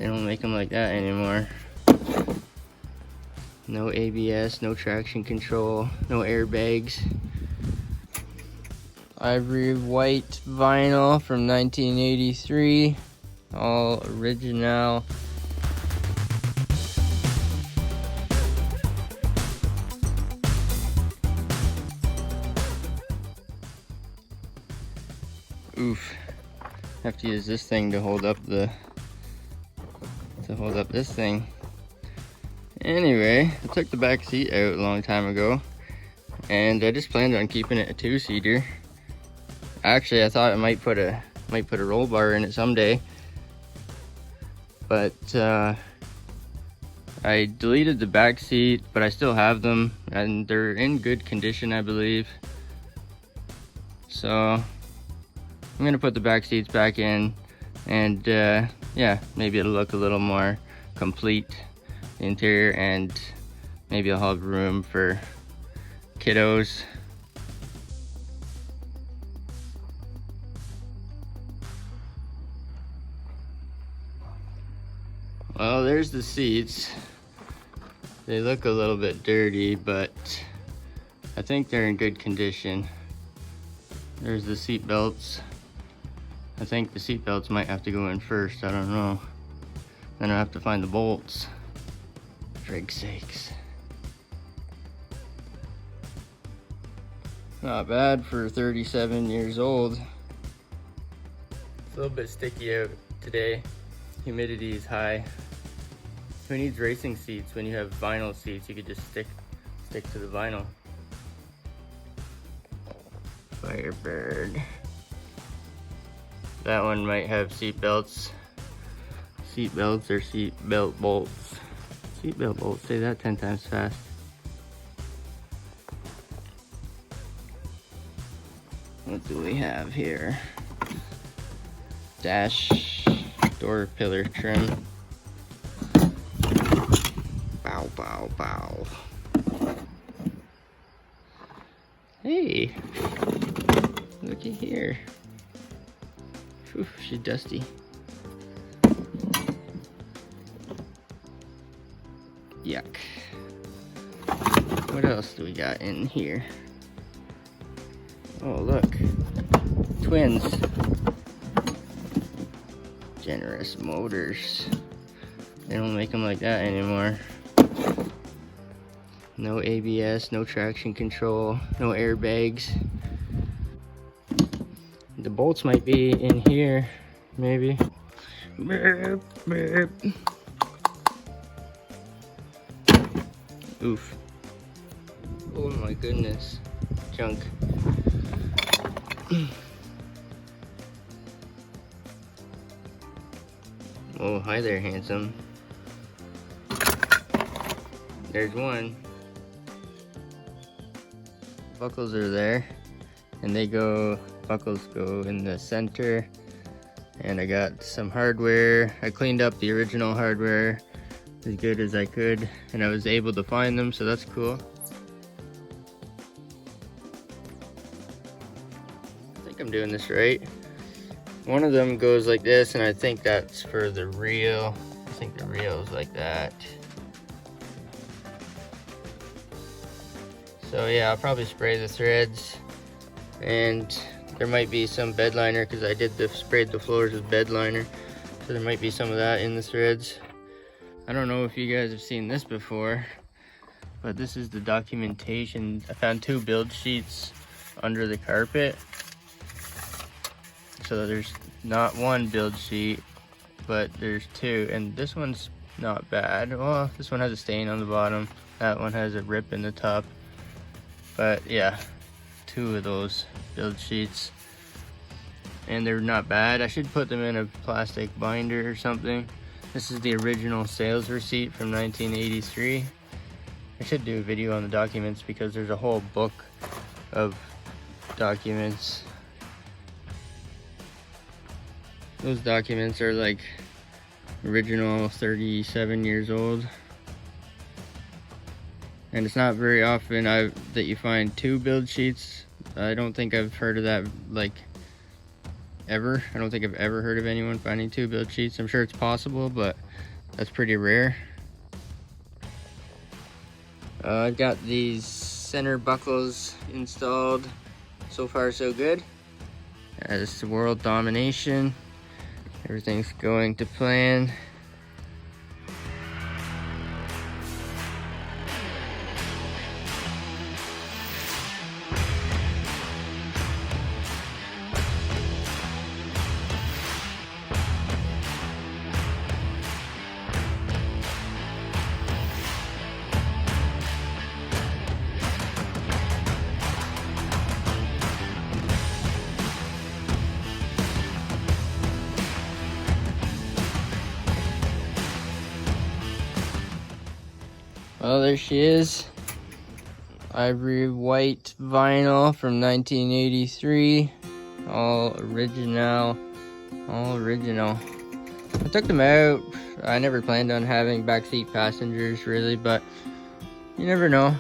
They don't make them like that anymore. No ABS, no traction control, no airbags. Ivory white vinyl from 1983, all original. Oof, have to use this thing to hold up this thing. Anyway, I took the back seat out a long time ago, and I just planned on keeping it a two-seater. Actually, I thought I might put a roll bar in it someday, but I deleted the back seat, but I still have them, and they're in good condition, I believe. So I'm gonna put the back seats back in, and yeah, maybe it'll look a little more complete interior, and maybe I'll have room for kiddos. Well, there's the seats. They look a little bit dirty, but I think they're in good condition. There's the seat belts. I think the seat belts might have to go in first, I don't know. Then I'll have to find the bolts. Frig's sakes. Not bad for 37 years old. It's a little bit sticky out today. Humidity is high. Who needs racing seats when you have vinyl seats? You could just stick to the vinyl. Firebird. That one might have seat belts. Seat belts or seat belt bolts. Seat belt bolts, say that 10 times fast. What do we have here? Dash door pillar trim. Bow, bow, bow. Hey, looky here. Whew, she's dusty. Yuck. What else do we got in here? Oh, look. Twins. Generous Motors. They don't make them like that anymore. No ABS, no traction control, no airbags. The bolts might be in here, maybe. Burp, burp. Oof. Oh my goodness. Junk. Oh, hi there, handsome. There's one. Buckles are there, and buckles go in the center. And I got some hardware. I cleaned up the original hardware as good as I could, and I was able to find them, so that's cool. I think I'm doing this right. One of them goes like this, and I think that's for the reel. I think the reel is like that. So yeah, I'll probably spray the threads, and there might be some bed liner because I sprayed the floors with bed liner, so there might be some of that in the threads. I don't know if you guys have seen this before, but this is the documentation. I found 2 build sheets under the carpet. So there's not 1 build sheet, but there's 2, and this one's not bad. Well, this one has a stain on the bottom. That one has a rip in the top. But yeah, 2 of those build sheets, and they're not bad. I should put them in a plastic binder or something. This is the original sales receipt from 1983. I should do a video on the documents because there's a whole book of documents. Those documents are like original 37 years old. And it's not very often that you find 2 build sheets. I don't think I've heard of that like ever. I don't think I've ever heard of anyone finding 2 build sheets. I'm sure it's possible, but that's pretty rare. I've got these center buckles installed. So far so good. As to world domination, everything's going to plan. Well, there she is. Ivory white vinyl from 1983. All original. All original. I took them out. I never planned on having backseat passengers really, but you never know.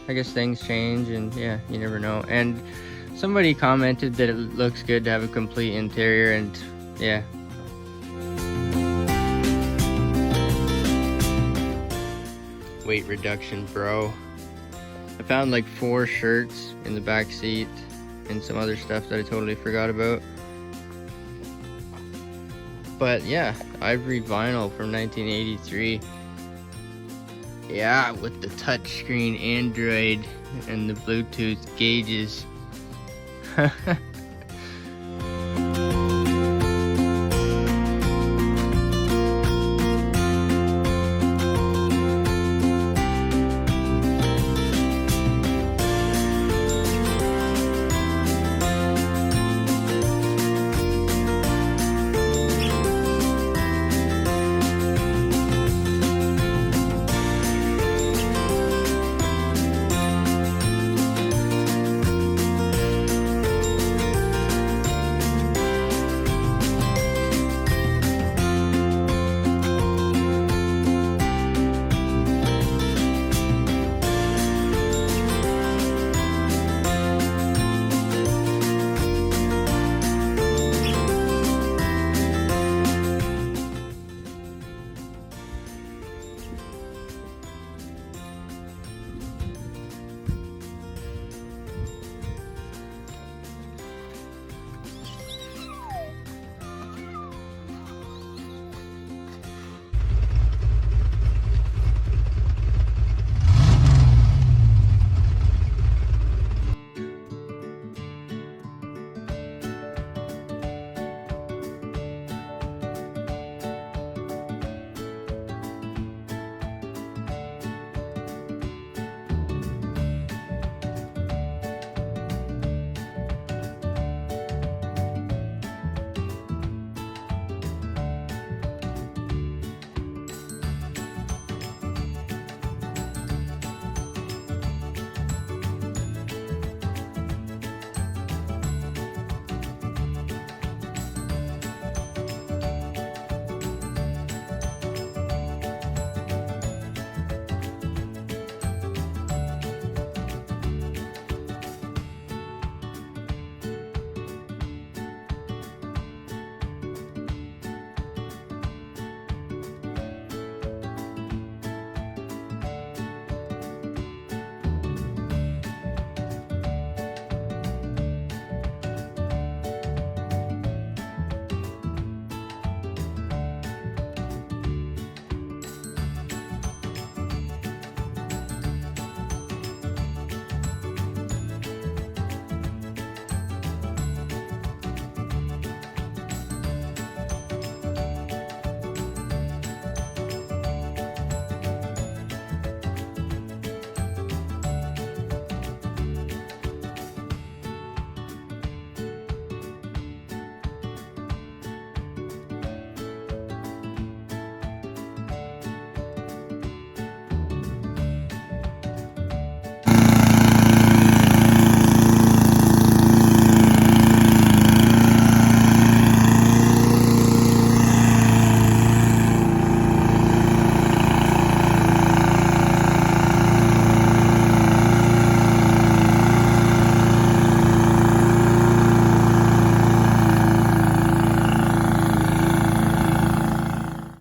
I guess things change, and yeah, you never know. And somebody commented that it looks good to have a complete interior, and yeah. Weight reduction, bro. I found like 4 shirts in the back seat and some other stuff that I totally forgot about. But yeah, ivory vinyl from 1983. Yeah, with the touchscreen Android and the Bluetooth gauges.